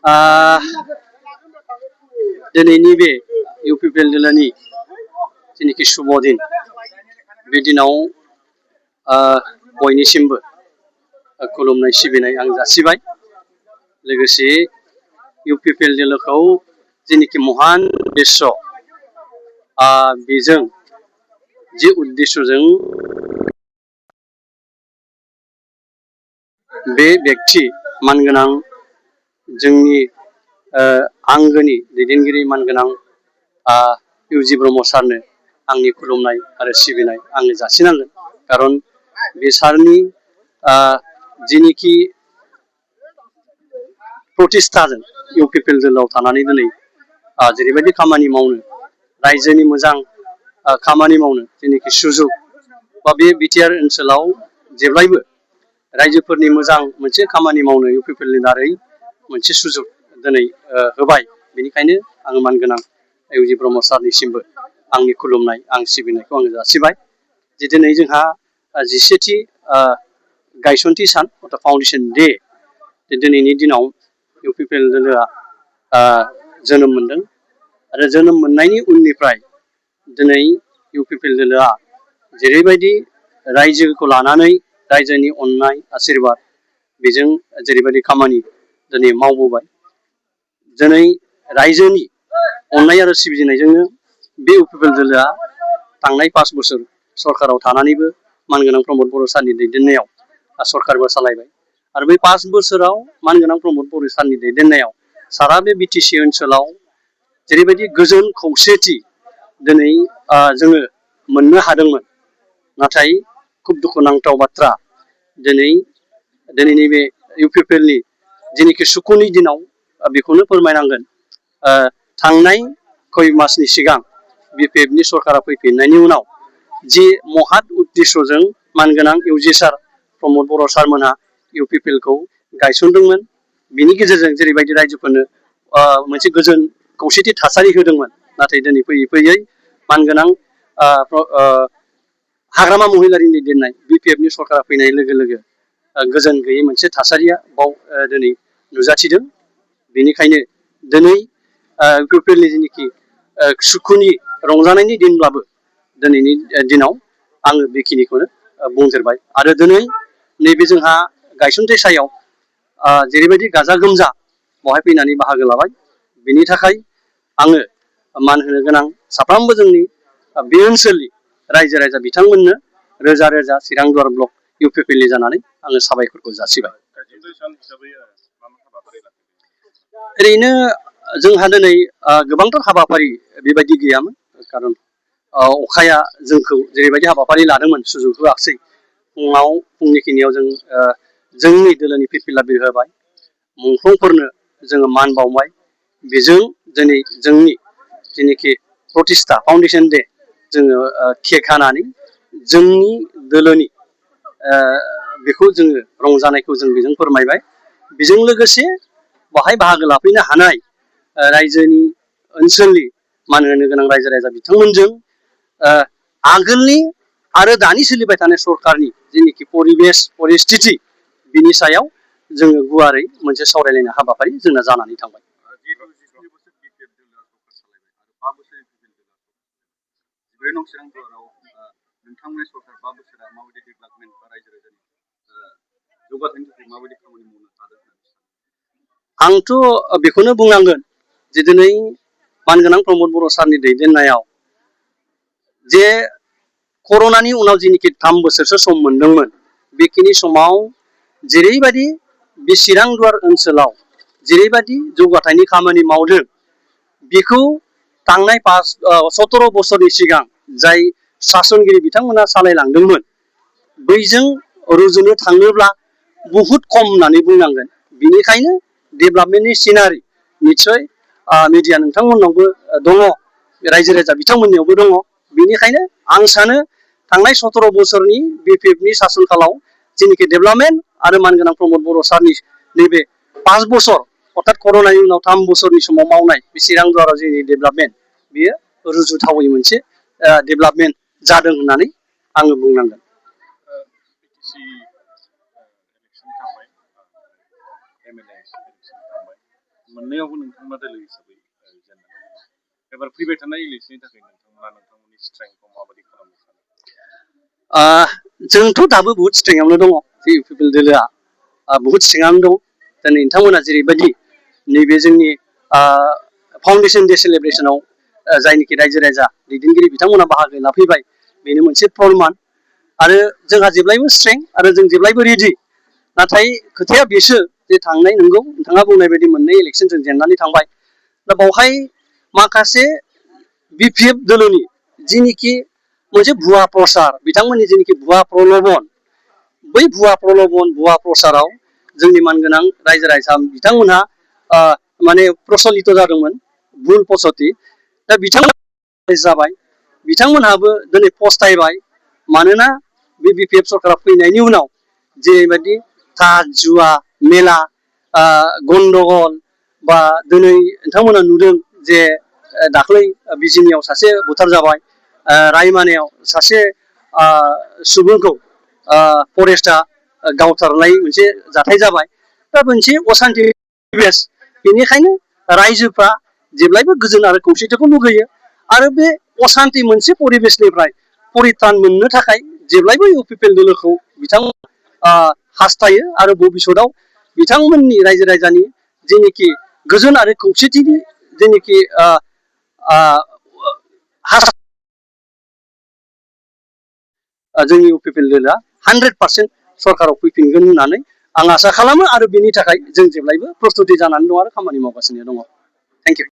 आ, दिनैनि बे इउपिपिएल जिल्लानि जेनाखि शुभ दिन बे दिनाव बयनिसिमबो खुलुमनाय सिबिनाय आं जासिबाय। लोगोसे इउपिपिएल जिल्लाखौ जेनाखि महान उद्देश्य बेजों जे उद्देश्यजों बे व्यक्ति मानगोनां जोंनि आंगोनि दैदेनगिरि मानगोनां इउजि ब्रह्म सारनो आंनि खुलुमनाय आरो सिबिनाय आङो जासिनांगोन। खारन बे सारनि जेनिखि प्रतिष्ठाजों इउपिपिएल जिल्लायाव थानानै दिनै जेरैबायदि खामानि मावनो रायजोनि मोजां खामानि मावनो जेनिखि सुजुग बा बे बिटिआर ओनसोलाव जेब्लायबो रायजोफोरनि मोजां मोनसे खामानि मावनो इउपिपिएलनि दारै मोनसे सुजुग दिनै होबाय। बेनिखायनो आङो मानगोनां इउजि ब्रह्म सारनिसिमबो आंनि खुलुमनाय आं सिबिनायखौ आङो जासिबाय। जे दिनै जोंहा 17थि गायसनथि सान फाउन्डेसन डे दिनैनि दिनाव इउपिपिएल जिल्लाया जोनोम मोनदों आरो जोनोम मोननायनि उननिफ्राय दिनै इउपिपिएल जिल्लाया जेरैबायदि रायजोखौ लानानै रायजोनि अननाय आशीर्बाद बेजों जेरैबायदि खामानि दिनै मावबोबाय दिनै रायजोनि अननाय आरो सिबिनायजोंनो बे इउपिपिएल जिल्लाया थांनाय 5 बोसोर सरकाराव थानानैबो मानगोनां प्रमद बर' सारनि दैदेननायाव सरकारबो सालायबाय आरो बै 5 बोसोराव मानगोनां प्रमद बर' सारनि दैदेननायाव सारा बे बिटिसि ओनसोलाव जेरैबायदि गोजोन खौसेथि दिनै जोङो मोननो हादोंमोन। नाथाय खुब दुखुनांथाव बाथ्रा दिनैनि बे इउपिपिएलनि जेनिखि सुखुनि दिनाव बेखौनो फोरमायनांगोन। थांनाय खय मासनि सिगां बिपिएफनि सरकारा फैफिननायनि उनाव जि महात उद्देश्यजों मानगोनां इउजि सार प्रमद बर' सारमोनहा इउपिपिएलखौ गायसनदोंमोन। बिनि गेजेरजों जेरैबायदि रायजोफोरनो मोनसे गोजोन खौसेथि थासारि होदोंमोन। नाथाय दिनै फैयै फैयै मानगोनां हाग्रामा महिलारिनि दैदेननाय बिपिएफनि सरकारा फैनाय लोगो लोगो गोजोन गैयै मोनसे थासारिया बाव दिनै नुजाथिदों। बेनिखायनो दिनै इउपिपिएलनि जेनिखि सुखुनि रंजानायनि दिनब्लाबो दिनैनि दिनाव आङो बेखिनिखौनो बुंदेरबाय। आरो दिनै नैबे जोंहा गायसनथाइ सायाव जेरैबायदि गाजा गोमजा बेवहाय फैनानै बाहागो लाबाय बेनि थाखाय आङो मान होनो गोनां साफ्रोमबो जोंनि बे ओनसोलनि रायजो राजा बिथांमोननो रोजा रोजा चिरां दुवार ब्लक इउपिपिएलनि जानानै आङो साबायखरखौ जासिबाय। ओरैनो जोंहा दिनै गोबांथार हाबाफारि बेबायदि गैयामोन। खारन अखाया जोंखौ जेरैबायदि हाबाफारि लादोंमोन सुजुग होआखिसै। फुंनिखिनियाव जों जोंनि दोलोनि फिरफिला बिर होबाय मुंख्लंफोरनो जोङो मान बावबाय। बेजों दिनै जोंनि जेनिखि प्रतिष्ठा फाउन्डेसन डे जोङो केक हानानै जोंनि दोलोनि बेखौ जोङो रंजानायखौ जों बेजों फोरमायबाय। बेजों लोगोसे बाहाय बाहागो लाफैनो हानाय रायजोनि ओनसोलनि मान होनो गोनां रायजो राजा बिथांमोनजों आगोलनि आरो दानि सोलिबाय थानाय सरकारनि जेनिखि परिस्थिति बिनि सायाव जोङो गुवारै मोनसे सावरायलायनाय हाबाफारि जोंना जानानै थांबाय। आंथ' बेखौनो बुंनांगोन जे दिनै मानगोनां प्रमद बर' सारनि दैदेननायाव जे कर'नानि उनाव जेनिखि 3 बोसोरसो सम मोनदोंमोन बेखिनि समाव जेरैबायदि बे चिरां दुवार ओनसोलाव जेरैबायदि जौगाथायनि खामानि मावदों बेखौ थांनाय 17 बोसोरनि सिगां जाय सासनगिरि बिथांमोना सालायलांदोंमोन बैजों रुजुनो थाङोब्ला बुहुत खम होननानै बुंनांगोन। बिनिखायनो डेभेलपमेन्टनि सिनारि निस्सय मिडिया नोंथांमोननावबो दङ रायजो राजा बिथांमोननियावबो दङ। बेनिखायनो आं सानो थांनाय 17 बोसोरनि बिपिएफनि सासन कालाव जेनिखि डेभेलपमेन्ट आरो मानगोनां प्रमद बर' सारनि नैबे 5 बोसोर अर्थात कर'नानि उनाव 3 बोसोरनि समाव मावनाय बे चिरां दुवाराव जोंनि डेभेलपमेन्ट बियो रुजुथावै मोनसे डेभेलपमेन्ट जादों होननानै आङो बुंनांगोन। मोननैयावबो नोंथांमोना दोलो हिसाबै जेनेबा एबार फैबाय थानाय इलेक्सननि थाखाय नोंथांमोननि स्ट्रेंथखौ माबायदि खालामनो सानो? जोंथ' दाबो बुहुद स्ट्रेंआवनो दङ इउपिपिएल दोलोआ बुहुद स्ट्रेंआवनो दं दिनै नोंथांमोना जेरैबायदि नैबे जोंनि फाउन्डेसन डे सेलेब्रेसनाव जायनिखि रायजो राजा दैदेनगिरि बिथांमोना बाहागो लाफैबाय बेनो मोनसे प्रमान आरो जोंहा जेब्लायबो स्ट्रें आरो जों जेब्लायबो रेडि नाथाय खोथाया बेसो जे थांनाय नंगौ नोंथाङा बुंनाय बायदि मोननै इलेक्सन जों जेननानै थांबाय दा बावहाय माखासे बिपिएफ दोलोनि जिनिखि मोनसे भुवा प्रसार बिथांमोननि जिनिखि भुवा प्रल'भन बै भुवा प्रल'भन भुवा प्रसाराव जोंनि मानगोनां रायजो राजा बिथांमोनहा माने प्रचलित जादोंमोन भुल पसति दा बिथांमोना जाबाय बिथांमोनहाबो दिनै पस्थायबाय मानोना बे बिपिएफ सरकारा फैनायनि उनाव जेरैबायदि थाज जुवा मेला गन्दगल बा दिनै नोंथांमोना नुदों जे दाख्लै बिजिनियाव सासे बुथार जाबाय रायमानायाव सासे सुबुंखौ फरेस्टआ गावथारनाय मोनसे जाथाय जाबाय दा मोनसे असान्ति परिबेस बेनिखायनो रायजोफ्रा जेब्लायबो गोजोन आरो खौसेथिखौ लुगैयो आरो बे असान्ति मोनसे परिबेसनिफ्राय परित्रान मोननो थाखाय जेब्लायबो इउपिपिएल दोलोखौ बिथांमोना हास्थायो आरो भबिष्यतआव बिथांमोननि रायजो राजानि जेनिखि गोजोन आरो खौसेथिनि जेनिखि जोंनि इउपिपिएल दोलोआ 100% सरकाराव फैफिनगोन होननानै आं आसा खालामो आरो बेनि थाखाय जों जेब्लायबो प्रस्तुति जानानै दं आरो खामानि मावगासिनो दङ। Thank you.